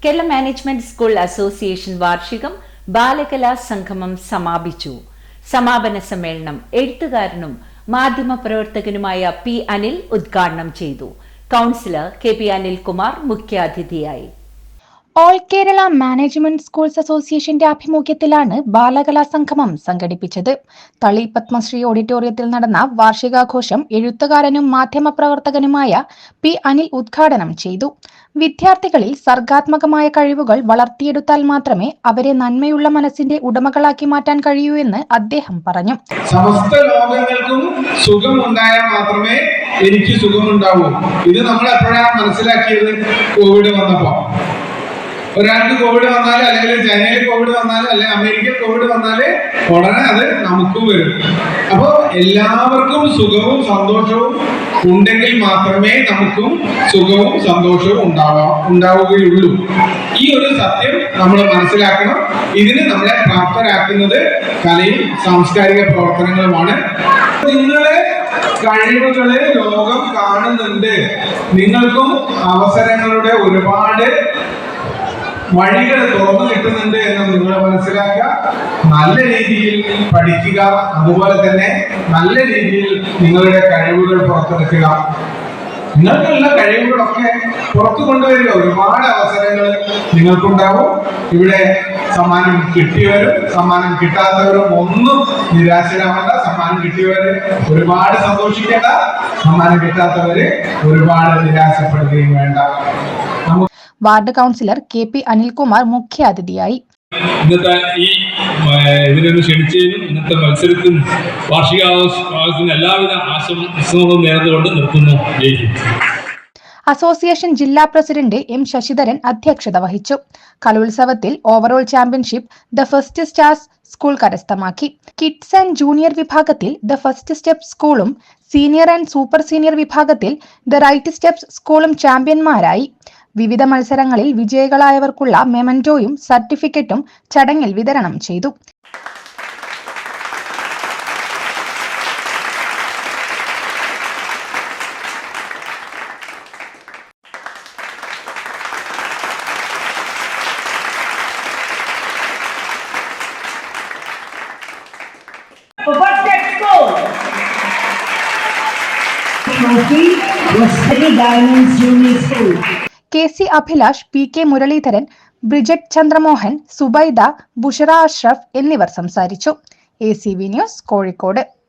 Kerala management school association വാർഷികം ബാലകലാ സംഗമം സമാപിച്ചു. സമാപന സമ്മേളനം എഴുത്തുകാരനും മാധ്യമപ്രവർത്തകനുമായ പി അനിൽ ഉദ്ഘാടനം ചെയ്തു. കൗൺസിലർ കെ പി അനിൽകുമാർ മുഖ്യാതിഥിയായി. ഓൾ കേരള മാനേജ്മെന്റ് സ്കൂൾസ് അസോസിയേഷന്റെ ആഭിമുഖ്യത്തിലാണ് ബാലകലാ സംഗമം സംഘടിപ്പിച്ചത്. തളി പത്മശ്രീ ഓഡിറ്റോറിയത്തിൽ നടന്ന വാർഷികാഘോഷം എഴുത്തുകാരനും മാധ്യമപ്രവർത്തകനുമായ പി അനിൽ ഉദ്ഘാടനം ചെയ്തു. വിദ്യാർത്ഥികളിൽ സർഗാത്മകമായ കഴിവുകൾ വളർത്തിയെടുത്താൽ മാത്രമേ അവരെ നന്മയുള്ള മനസ്സിന്റെ ഉടമകളാക്കി മാറ്റാൻ കഴിയൂ എന്ന് അദ്ദേഹം പറഞ്ഞു. സമസ്ത ലോകങ്ങൾക്കും സുഖമുണ്ടായാൽ മാത്രമേ എനിക്ക് സുഖമുണ്ടാവൂ. ഇത് നമ്മൾ എപ്പോഴാണ് മനസ്സിലാക്കിയത്? കോവിഡ് വന്നപ്പോ. ഒരാൾക്ക് കോവിഡ് വന്നാൽ, അല്ലെങ്കിൽ ചൈനയിൽ കോവിഡ് വന്നാൽ, അല്ലെങ്കിൽ അമേരിക്കയിൽ കോവിഡ് വന്നാൽ ഉടനെ അത് നമുക്കും വരും. അപ്പോൾ എല്ലാവർക്കും സുഖവും സന്തോഷവും ഉണ്ടെങ്കിൽ മാത്രമേ നമുക്കും സുഖവും സന്തോഷവും ഉണ്ടാവുകയുള്ളൂ. ഈ ഒരു സത്യം നമ്മൾ മനസ്സിലാക്കണം. ഇതിന് നമ്മളെ പ്രാപ്തരാക്കുന്നത് കലയും സാംസ്കാരിക പ്രവർത്തനങ്ങളുമാണ്. നിങ്ങളെ കഴിവുകളെ ലോകം കാണുന്നുണ്ട്. നിങ്ങൾക്കും അവസരങ്ങളുടെ ഒരുപാട് വഴികൾ തുറന്നു കിട്ടുന്നുണ്ട് എന്ന് നിങ്ങൾ മനസ്സിലാക്കുക. നല്ല രീതിയിൽ പഠിക്കുക, അതുപോലെ തന്നെ നല്ല രീതിയിൽ നിങ്ങളുടെ കഴിവുകൾ പുറത്തെടുക്കുക. നിങ്ങൾക്കുള്ള കഴിവുകളൊക്കെ പുറത്തു കൊണ്ടുവരിക. ഒരുപാട് അവസരങ്ങൾ നിങ്ങൾക്കുണ്ടാവും. ഇവിടെ സമ്മാനം കിട്ടിയവരും സമ്മാനം കിട്ടാത്തവരും ഒന്നും നിരാശരാവേണ്ട. സമ്മാനം കിട്ടിയവര് ഒരുപാട് സന്തോഷിക്കേണ്ട, സമ്മാനം കിട്ടാത്തവര് ഒരുപാട് നിരാശപ്പെടുകയും വേണ്ട. Ward councillor K P Anilkumar മുഖ്യാതിഥിയായി. ഇന്നത്തെ ഈ ഇതിനൊന്ന് ക്ഷണിച്ചതിനും ഇന്നത്തെ മത്സരത്തിനും വാർഷികാഘോഷത്തിന് എല്ലാവിധ ആശംസകളും നേർന്നുകൊണ്ട് നിർത്തുന്നു. അസോസിയേഷൻ ജില്ലാ പ്രസിഡന്റ് എം ശശിധരൻ അധ്യക്ഷത വഹിച്ചു. കലോത്സവത്തിൽ overall championship the first stars school കരസ്ഥമാക്കി. കിഡ്സ് ആൻഡ് ജൂനിയർ വിഭാഗത്തിൽ ദ ഫസ്റ്റ് സ്റ്റെപ്പ് സ്കൂളും സീനിയർ ആൻഡ് സൂപ്പർ സീനിയർ വിഭാഗത്തിൽ ദ റൈറ്റ് സ്റ്റെപ്സ് സ്കൂളും ചാമ്പ്യന്മാരായി. വിവിധ മത്സരങ്ങളിൽ വിജയികളായവർക്കുള്ള മെമന്റോയും സർട്ടിഫിക്കറ്റും ചടങ്ങിൽ വിതരണം ചെയ്തു. K C Abhilash, P K Muraleedharan, Bridget Chandramohan, Zubaida, Bushra Ashraf എന്നിവർ സംസാരിച്ചു. ACV news, Kozhikode.